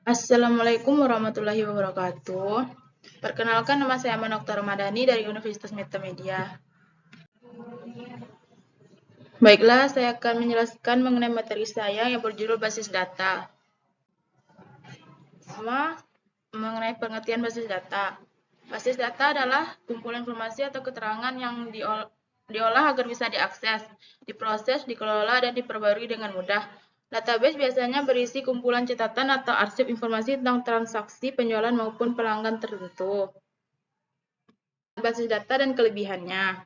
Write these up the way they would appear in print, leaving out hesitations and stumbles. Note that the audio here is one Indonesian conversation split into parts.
Assalamualaikum warahmatullahi wabarakatuh. Perkenalkan, nama saya Aman Okta Ramadhani dari Universitas Metamedia. Baiklah, saya akan menjelaskan mengenai materi saya yang berjudul basis data. Pertama, mengenai pengertian basis data. Basis data adalah kumpulan informasi atau keterangan yang diolah agar bisa diakses, diproses, dikelola, dan diperbarui dengan mudah. Database biasanya berisi kumpulan catatan atau arsip informasi tentang transaksi, penjualan, maupun pelanggan tertentu. Basis data dan kelebihannya.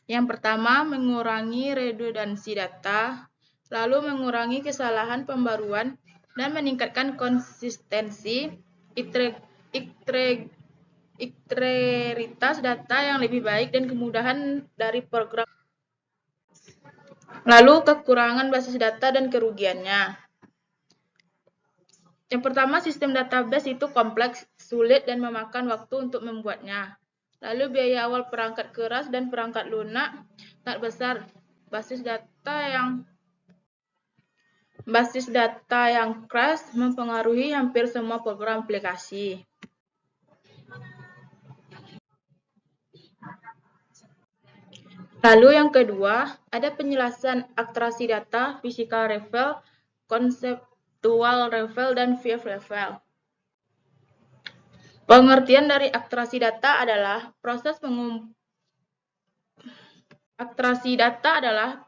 Yang pertama, mengurangi redundansi data, lalu mengurangi kesalahan pembaruan, dan meningkatkan konsistensi, integritas data yang lebih baik, dan kemudahan dari program. Lalu, kekurangan basis data dan kerugiannya. Yang pertama, sistem database itu kompleks, sulit, dan memakan waktu untuk membuatnya. Lalu biaya awal perangkat keras dan perangkat lunak sangat besar. Basis data yang keras mempengaruhi hampir semua program aplikasi. Lalu yang kedua, ada penjelasan aktrisasi data, physical level, conceptual level, dan view level. Pengertian dari aktrisasi data adalah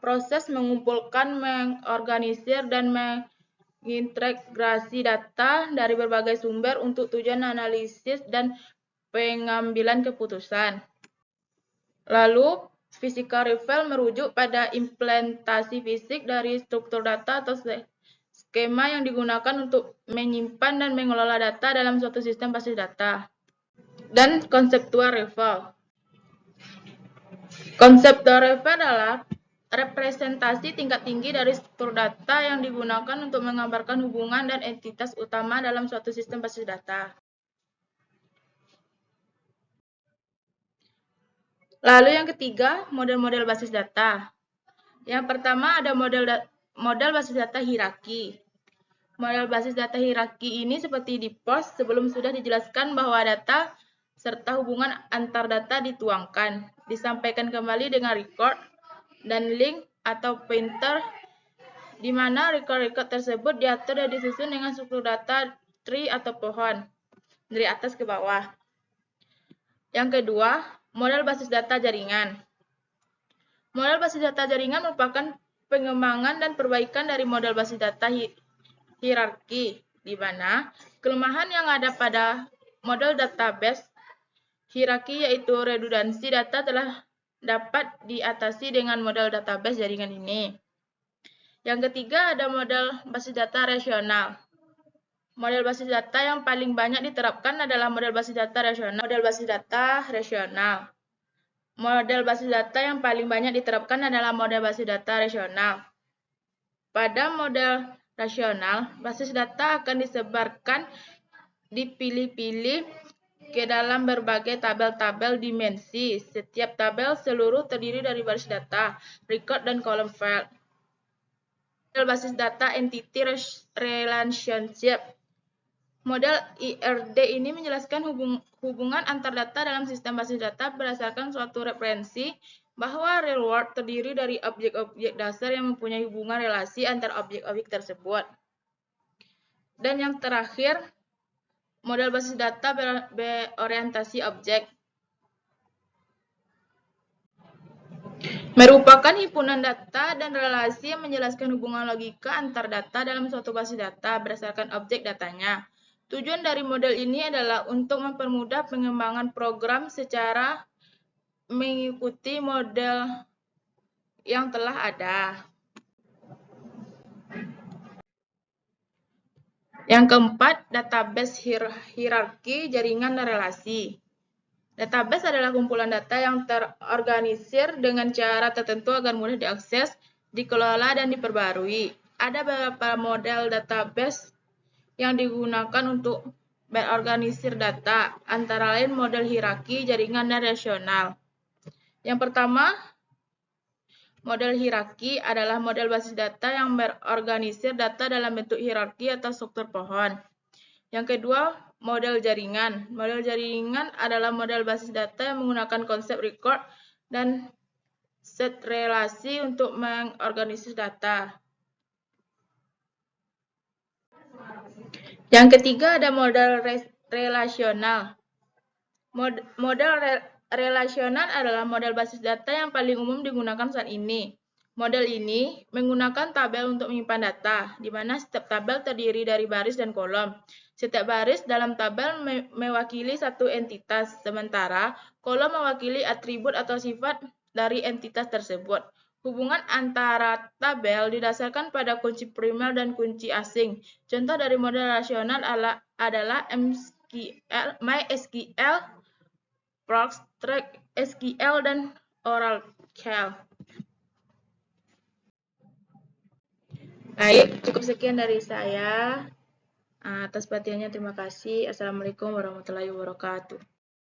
proses mengumpulkan, mengorganisir, dan mengintegrasi data dari berbagai sumber untuk tujuan analisis dan pengambilan keputusan. Lalu, physical level merujuk pada implementasi fisik dari struktur data atau skema yang digunakan untuk menyimpan dan mengelola data dalam suatu sistem basis data. Dan conceptual level. Conceptual level adalah representasi tingkat tinggi dari struktur data yang digunakan untuk menggambarkan hubungan dan entitas utama dalam suatu sistem basis data. Lalu yang ketiga, model-model basis data. Yang pertama ada model basis data hierarki. Model basis data hierarki ini seperti di post sebelum sudah dijelaskan bahwa data serta hubungan antar data dituangkan, disampaikan kembali dengan record dan link atau pointer, di mana record tersebut diatur dan disusun dengan struktur data tree atau pohon, dari atas ke bawah. Yang kedua, model basis data jaringan. Model basis data jaringan merupakan pengembangan dan perbaikan dari model basis data hierarki, di mana kelemahan yang ada pada model database hierarki yaitu redundansi data telah dapat diatasi dengan model database jaringan ini. Yang ketiga ada model basis data rasional. Model basis data yang paling banyak diterapkan adalah model basis data rasional. Model basis data rasional. Model basis data yang paling banyak diterapkan adalah model basis data rasional. Pada model rasional, basis data akan disebarkan dipilih-pilih ke dalam berbagai tabel-tabel dimensi. Setiap tabel seluruh terdiri dari baris data, record, dan kolom file. Model basis data entity relationship. Model IRD ini menjelaskan hubungan antar data dalam sistem basis data berdasarkan suatu referensi bahwa real world terdiri dari objek-objek dasar yang mempunyai hubungan relasi antar objek-objek tersebut. Dan yang terakhir, model basis data berorientasi objek. Merupakan himpunan data dan relasi yang menjelaskan hubungan logika antar data dalam suatu basis data berdasarkan objek datanya. Tujuan dari model ini adalah untuk mempermudah pengembangan program secara mengikuti model yang telah ada. Yang keempat, database hierarki, jaringan, dan relasi. Database adalah kumpulan data yang terorganisir dengan cara tertentu agar mudah diakses, dikelola, dan diperbarui. Ada beberapa model database yang digunakan untuk berorganisir data, antara lain model hierarki, jaringan, dan rasional. Yang pertama, model hierarki adalah model basis data yang berorganisir data dalam bentuk hierarki atau struktur pohon. Yang kedua, model jaringan. Model jaringan adalah model basis data yang menggunakan konsep record dan set relasi untuk mengorganisir data. Yang ketiga ada model relasional. Model relasional adalah model basis data yang paling umum digunakan saat ini. Model ini menggunakan tabel untuk menyimpan data, di mana setiap tabel terdiri dari baris dan kolom. Setiap baris dalam tabel mewakili satu entitas, sementara kolom mewakili atribut atau sifat dari entitas tersebut. Hubungan antara tabel didasarkan pada kunci primer dan kunci asing. Contoh dari model relasional adalah MySQL, PostgreSQL, dan Oracle. Baik, cukup sekian dari saya. Atas perhatiannya terima kasih. Assalamualaikum warahmatullahi wabarakatuh.